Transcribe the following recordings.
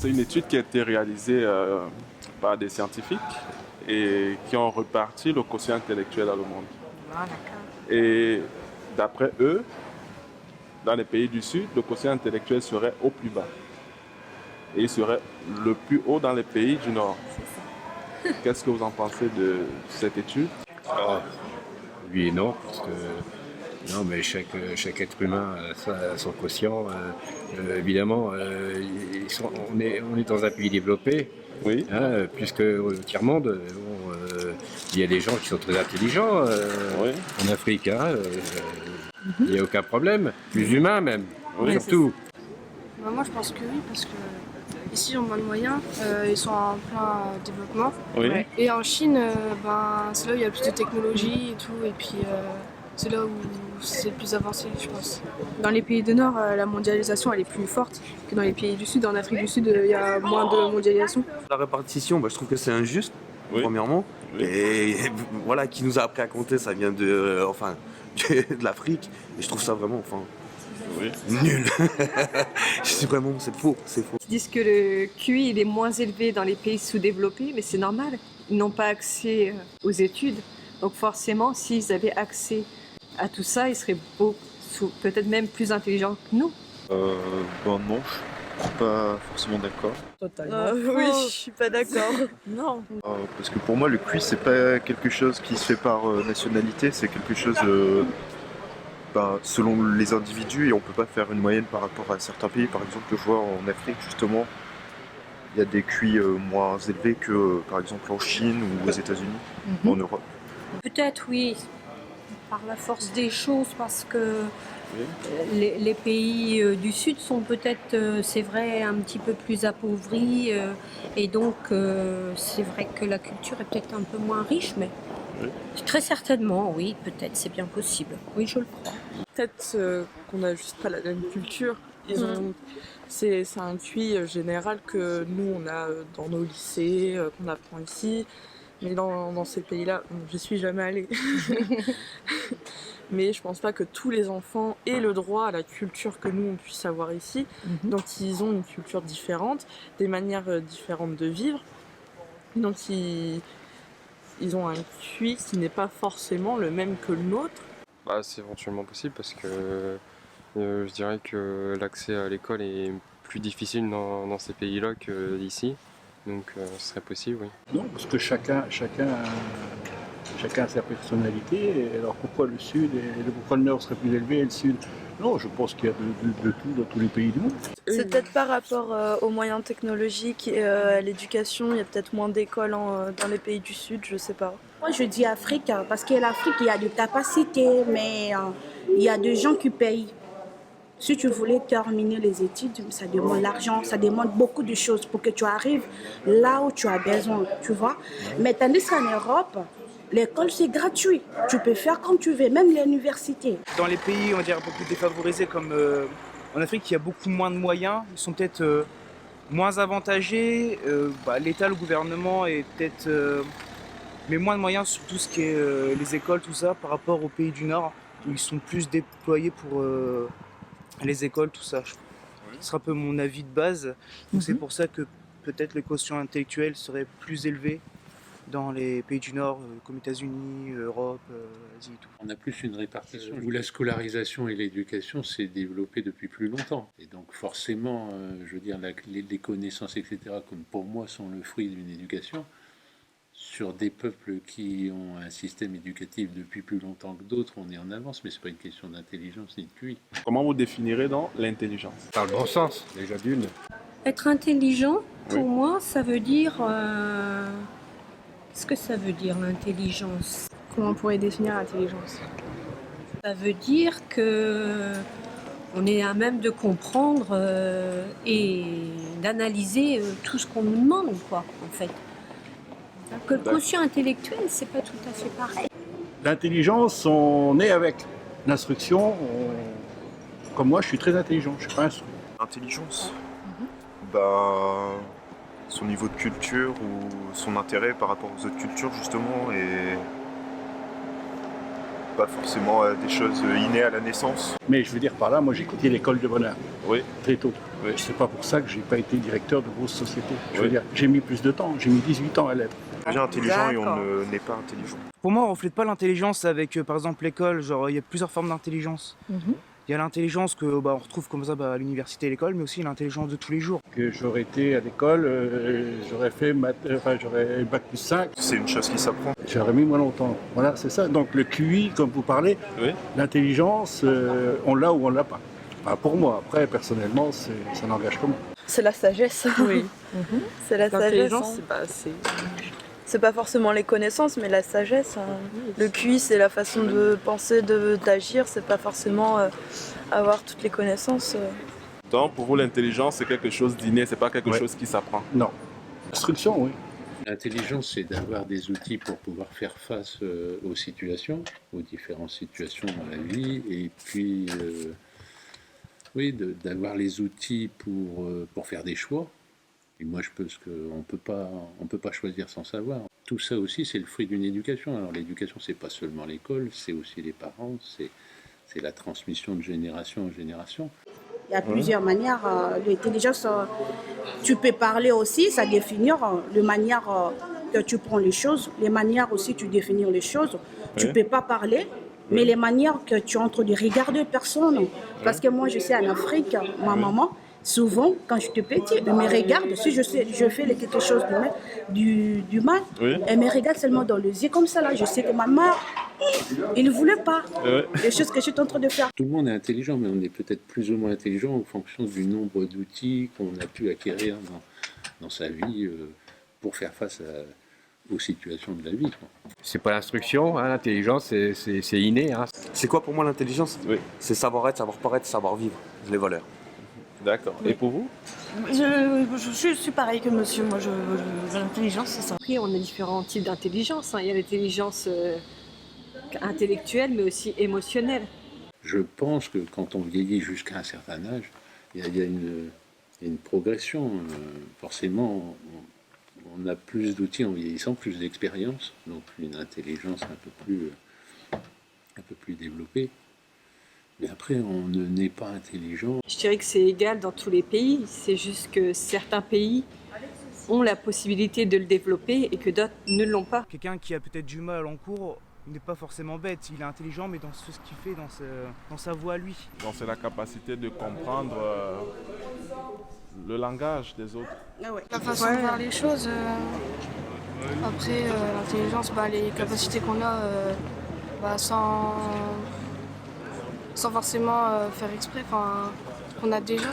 C'est une étude qui a été réalisée par des scientifiques et qui ont reparti le quotient intellectuel dans le monde. Ah, d'accord. Et d'après eux, dans les pays du Sud, le quotient intellectuel serait au plus bas. Et il serait le plus haut dans les pays du Nord. Qu'est-ce que vous en pensez de cette étude? Ah, oui et non, parce que non, mais chaque être humain a son quotient. Évidemment, on est dans un pays développé, Oui. hein, puisque au tiers-monde, il y a des gens qui sont très intelligents Oui. en Afrique. Hein, il n'y a aucun problème, plus humain même, Oui, surtout. Bah, moi je pense que oui, parce que ici ils ont moins de moyens, ils sont en plein développement. Oui. Ouais. Et en Chine, c'est là où il y a plus de technologie et tout, et puis c'est là où c'est le plus avancé, je pense. Dans les pays du Nord, la mondialisation elle est plus forte que dans les pays du Sud. En Afrique du Sud, il y a moins de mondialisation. La répartition, je trouve que c'est injuste, Oui. premièrement. Oui. Et voilà, qui nous a appris à compter, ça vient de l'Afrique. Et je trouve ça vraiment Oui. nul. C'est faux, c'est faux. Ils disent que le QI il est moins élevé dans les pays sous-développés, mais c'est normal. Ils n'ont pas accès aux études. Donc forcément, s'ils avaient accès à tout ça, ils seraient peut-être même plus intelligents que nous. Non, je suis pas forcément d'accord. Totalement. Oui, je suis pas d'accord. Non. Parce que pour moi, le QI, c'est pas quelque chose qui se fait par nationalité, c'est quelque chose selon les individus et on peut pas faire une moyenne par rapport à certains pays. Par exemple, je vois en Afrique, justement, il y a des QI moins élevés que, par exemple, en Chine ou aux États-Unis, en Europe. Peut-être oui, par la force des choses, parce que les pays du Sud sont peut-être, c'est vrai, un petit peu plus appauvris, et donc c'est vrai que la culture est peut-être un peu moins riche, mais très certainement, oui, peut-être, c'est bien possible. Oui, je le crois. Peut-être qu'on n'a juste pas la même culture. C'est un QI général que nous, on a dans nos lycées, qu'on apprend ici. Mais dans ces pays-là, je suis jamais allée. Mais je pense pas que tous les enfants aient le droit à la culture que nous, on puisse avoir ici. Donc ils ont une culture différente, des manières différentes de vivre. Donc ils ont un QI qui n'est pas forcément le même que le nôtre. C'est éventuellement possible parce que je dirais que l'accès à l'école est plus difficile dans ces pays-là qu'ici. Donc ce serait possible, oui. Non, parce que chacun a sa personnalité. Alors pourquoi le Sud et pourquoi le Nord serait plus élevé et le Sud? Non, je pense qu'il y a de tout dans tous les pays du monde. C'est peut-être par rapport aux moyens technologiques et à l'éducation. Il y a peut-être moins d'écoles dans les pays du Sud, je sais pas. Moi, je dis Afrique, parce que l'Afrique, il y a de capacités, mais il y a des gens qui payent. Si tu voulais terminer les études, ça demande l'argent, ça demande beaucoup de choses pour que tu arrives là où tu as besoin, tu vois. Mais tandis qu'en Europe, l'école, c'est gratuit. Tu peux faire comme tu veux, même l'université. Dans les pays, on va dire, un peu plus défavorisés, comme en Afrique, il y a beaucoup moins de moyens. Ils sont peut-être moins avantagés. L'État, le gouvernement est peut-être... met moins de moyens sur tout ce qui est les écoles, tout ça, par rapport aux pays du Nord, où ils sont plus déployés pour les écoles, tout ça. Ce sera un peu mon avis de base. Donc c'est pour ça que peut-être le quotient intellectuel serait plus élevé dans les pays du Nord, comme États-Unis, Europe, Asie et tout. On a plus une répartition où la scolarisation et l'éducation s'est développée depuis plus longtemps. Et donc forcément, je veux dire, les connaissances, etc., comme pour moi, sont le fruit d'une éducation. Sur des peuples qui ont un système éducatif depuis plus longtemps que d'autres, on est en avance, mais ce n'est pas une question d'intelligence ni de QI. Comment vous définirez donc l'intelligence? Par le bon sens, déjà d'une. Être intelligent, pour moi, ça veut dire... Qu'est-ce que ça veut dire, l'intelligence? Comment on pourrait définir l'intelligence? Ça veut dire que on est à même de comprendre et d'analyser tout ce qu'on nous demande, quoi, en fait. Que le quotient intellectuel, c'est pas tout à fait pareil. L'intelligence, on est avec. L'instruction, comme moi, je suis très intelligent, je suis pas instruit. Intelligence, son niveau de culture ou son intérêt par rapport aux autres cultures, justement, et pas forcément des choses innées à la naissance. Mais je veux dire par là, moi j'ai quitté l'école de bonheur Oui. très tôt. Oui. C'est pas pour ça que j'ai pas été directeur de grosse société. Je veux Oui. dire, j'ai mis plus de temps, j'ai mis 18 ans à l'être. On devient intelligent et D'accord. on n'est pas intelligent. Pour moi, on reflète pas l'intelligence avec, par exemple, l'école. Genre, il y a plusieurs formes d'intelligence. Il y a l'intelligence que on retrouve comme ça à l'université et l'école, mais aussi l'intelligence de tous les jours. Que j'aurais été à l'école, j'aurais fait j'aurais bac plus 5. C'est une chose qui s'apprend. J'aurais mis moins longtemps. Voilà, c'est ça. Donc le QI, comme vous parlez, l'intelligence, on l'a ou on l'a pas. Enfin, pour moi, après, personnellement, ça n'engage que moi. C'est la sagesse. Oui. C'est la sagesse. L'intelligence, hein. c'est pas assez. C'est pas forcément les connaissances, mais la sagesse. Hein. Le QI, c'est la façon de penser, d'agir. C'est pas forcément avoir toutes les connaissances. Donc, pour vous, l'intelligence, c'est quelque chose d'inné, c'est pas quelque chose qui s'apprend. Non. Instruction, oui. L'intelligence, c'est d'avoir des outils pour pouvoir faire face aux situations, aux différentes situations dans la vie, et puis oui, d'avoir les outils pour faire des choix. Et moi, je pense qu'on peut pas choisir sans savoir. Tout ça aussi, c'est le fruit d'une éducation. Alors l'éducation, c'est pas seulement l'école, c'est aussi les parents, c'est la transmission de génération en génération. Il y a plusieurs manières. L'intelligence, tu peux parler aussi, ça définir la manière que tu prends les choses, les manières aussi tu définir les choses. Tu ne peux pas parler, mais les manières que tu entres de regarder personne. Parce que moi, je sais en Afrique, ma maman, souvent, quand je suis petite, elle me regarde. Si je fais quelque chose du mal, elle me regarde seulement dans les yeux comme ça. Là, je sais que ma mère, il ne voulait pas les choses que je suis en train de faire. Tout le monde est intelligent, mais on est peut-être plus ou moins intelligent en fonction du nombre d'outils qu'on a pu acquérir dans sa vie pour faire face aux situations de la vie. C'est pas l'instruction, hein, l'intelligence, c'est inné. Hein. C'est quoi pour moi l'intelligence? C'est savoir être, savoir paraître, savoir vivre. Les valeurs. D'accord. Et pour vous? Je suis pareil que monsieur. Moi, l'intelligence, c'est ça. Après, on a différents types d'intelligence. Il y a l'intelligence intellectuelle, mais aussi émotionnelle. Je pense que quand on vieillit jusqu'à un certain âge, il y a une progression. Forcément, on a plus d'outils en vieillissant, plus d'expérience, donc une intelligence un peu plus développée. Mais après, on ne naît pas intelligent. Je dirais que c'est égal dans tous les pays. C'est juste que certains pays ont la possibilité de le développer et que d'autres ne l'ont pas. Quelqu'un qui a peut-être du mal en cours n'est pas forcément bête. Il est intelligent, mais dans ce qu'il fait, dans sa voie à lui. Donc c'est la capacité de comprendre le langage des autres. La façon de voir les choses. Après, l'intelligence, les capacités qu'on a sans forcément faire exprès, qu'on a déjà.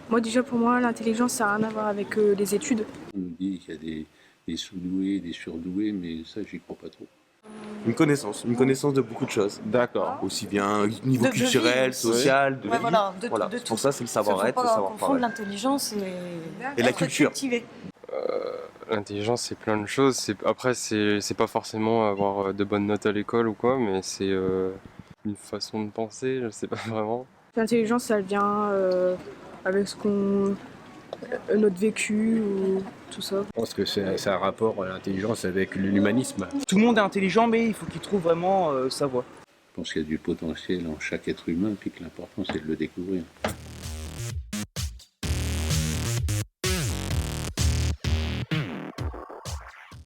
Moi déjà, pour moi, l'intelligence, ça n'a rien à voir avec les études. On nous dit qu'il y a des sous-doués, des surdoués, mais ça, j'y crois pas trop. Une connaissance de beaucoup de choses. D'accord. Aussi bien niveau De culturel, vie. social, de Ouais, vie. voilà, de C'est tout. pour ça, c'est le savoir-être, Il le ne faut pas savoir confondre paraître. l'intelligence Et la culture. cultivée. L'intelligence, c'est plein de choses. Après, c'est pas forcément avoir de bonnes notes à l'école ou quoi, mais c'est une façon de penser, je sais pas vraiment. L'intelligence, ça vient avec notre vécu ou tout ça. Je pense que c'est un rapport à l'intelligence avec l'humanisme. Tout le monde est intelligent, mais il faut qu'il trouve vraiment sa voie. Je pense qu'il y a du potentiel en chaque être humain, puis que l'important, c'est de le découvrir.